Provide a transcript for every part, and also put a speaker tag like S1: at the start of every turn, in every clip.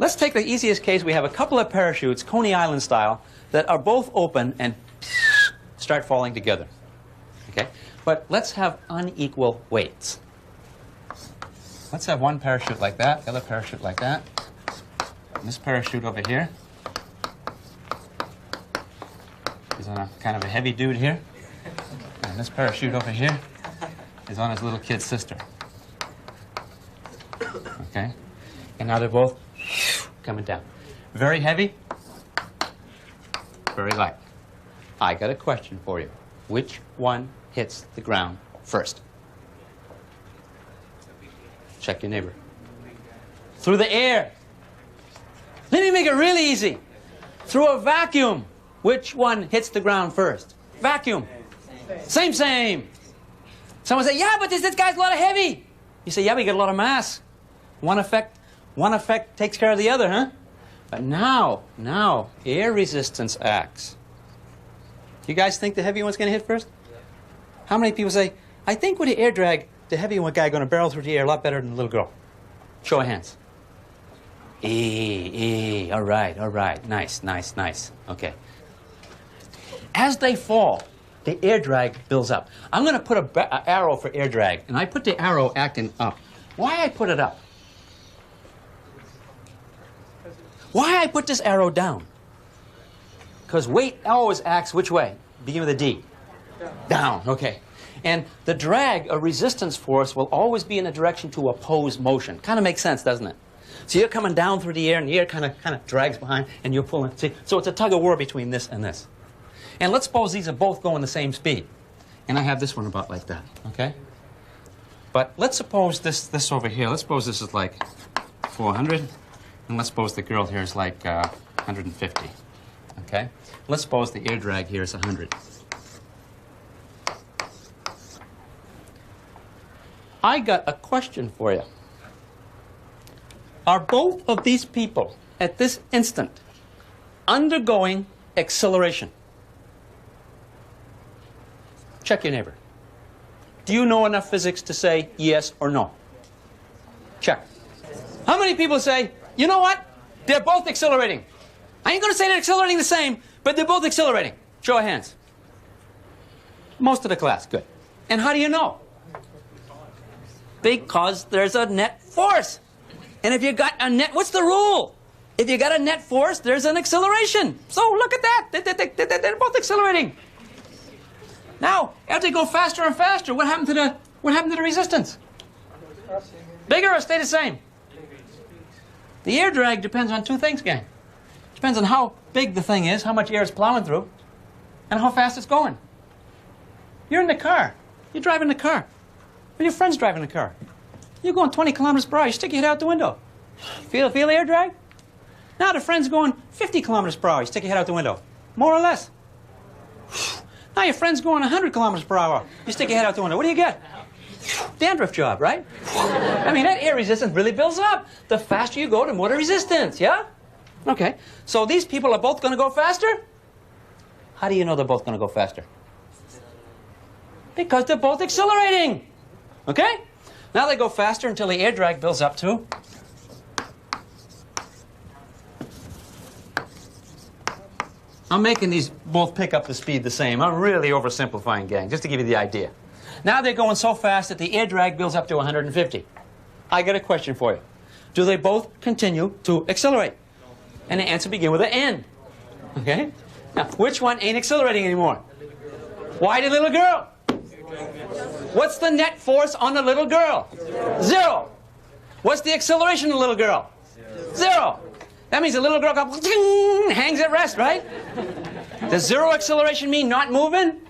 S1: Let's take the easiest case. We have a couple of parachutes, Coney Island style, that are both open and start falling together. Okay? But let's have unequal weights. Let's have one parachute like that, the other parachute like that. And this parachute over here is on a kind of a heavy dude here. And this parachute over here is on his little kid sister. Okay? And now they're both coming down. Very heavy, very light. I got a question for you. Which one hits the ground first? Check your neighbor. Through the air. Let me make it really easy. Through a vacuum. Which one hits the ground first? Vacuum. Same. Someone say, yeah, but this guy's a lot of heavy. You say, yeah, but you got a lot of mass. One effect takes care of the other, huh? But now, air resistance acts. Do you guys think the heavy one's going to hit first? How many people say, I think with the air drag, the heavy one guy going to barrel through the air a lot better than the little girl? Show of hands. All right. Nice. Okay. As they fall, the air drag builds up. I'm going to put an arrow for air drag, and I put the arrow acting up. Why I put it up? Why I put this arrow down? Because weight always acts which way? Begin with a D. Down, okay. And the drag, a resistance force, will always be in a direction to oppose motion. Kind of makes sense, doesn't it? So you're coming down through the air, and the air kind of drags behind, and you're pulling. See? So it's a tug of war between this and this. And let's suppose these are both going the same speed. And I have this one about like that, okay? But let's suppose this over here, let's suppose this is like 400. And let's suppose the girl here is like 150, okay? Let's suppose the air drag here is 100. I got a question for you. Are both of these people at this instant undergoing acceleration? Check your neighbor. Do you know enough physics to say yes or no? Check. How many people say, you know what? They're both accelerating. I ain't going to say they're accelerating the same, but they're both accelerating. Show of hands. Most of the class. Good. And how do you know? Because there's a net force. And if you got a net, what's the rule? If you got a net force, there's an acceleration. So look at that. They're both accelerating. Now, as they go faster and faster, what happened to the resistance? Bigger or stay the same? The air drag depends on two things, gang. It depends on how big the thing is, how much air it's plowing through, and how fast it's going. You're in the car. You're driving the car. Or your friend's driving the car. You're going 20 kilometers per hour. You stick your head out the window. Feel the air drag? Now the friend's going 50 kilometers per hour. You stick your head out the window. More or less. Now your friend's going 100 kilometers per hour. You stick your head out the window. What do you get? Dandruff job, right? I mean, that air resistance really builds up. The faster you go, the more the resistance, yeah? Okay, so these people are both going to go faster? How do you know they're both going to go faster? Because they're both accelerating, okay? Now they go faster until the air drag builds up to. I'm making these both pick up the speed the same. I'm really oversimplifying, gang, just to give you the idea. Now they're going so fast that the air drag builds up to 150. I got a question for you. Do they both continue to accelerate? And the answer begins with an N. Okay? Now, which one ain't accelerating anymore? Why the little girl? What's the net force on the little girl? Zero. What's the acceleration of the little girl? Zero. That means the little girl goes, hangs at rest, right? Does zero acceleration mean not moving?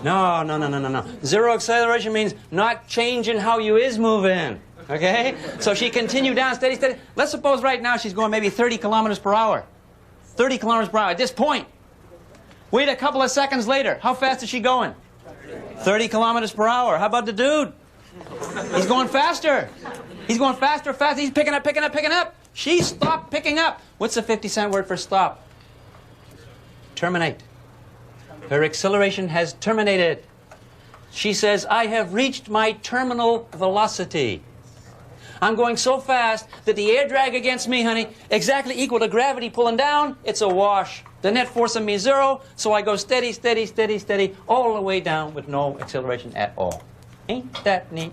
S1: No. Zero acceleration means not changing how you is moving, okay? So she continued down, steady. Let's suppose right now she's going maybe 30 kilometers per hour. 30 kilometers per hour at this point. Wait a couple of seconds later. How fast is she going? 30 kilometers per hour. How about the dude? He's going faster. He's going faster. He's picking up. She stopped picking up. What's the 50-cent word for stop? Terminate. Her acceleration has terminated. She says, I have reached my terminal velocity. I'm going so fast that the air drag against me, honey, exactly equal to gravity pulling down, it's a wash. The net force on me is 0, so I go steady, steady, steady, steady, all the way down with no acceleration at all. Ain't that neat?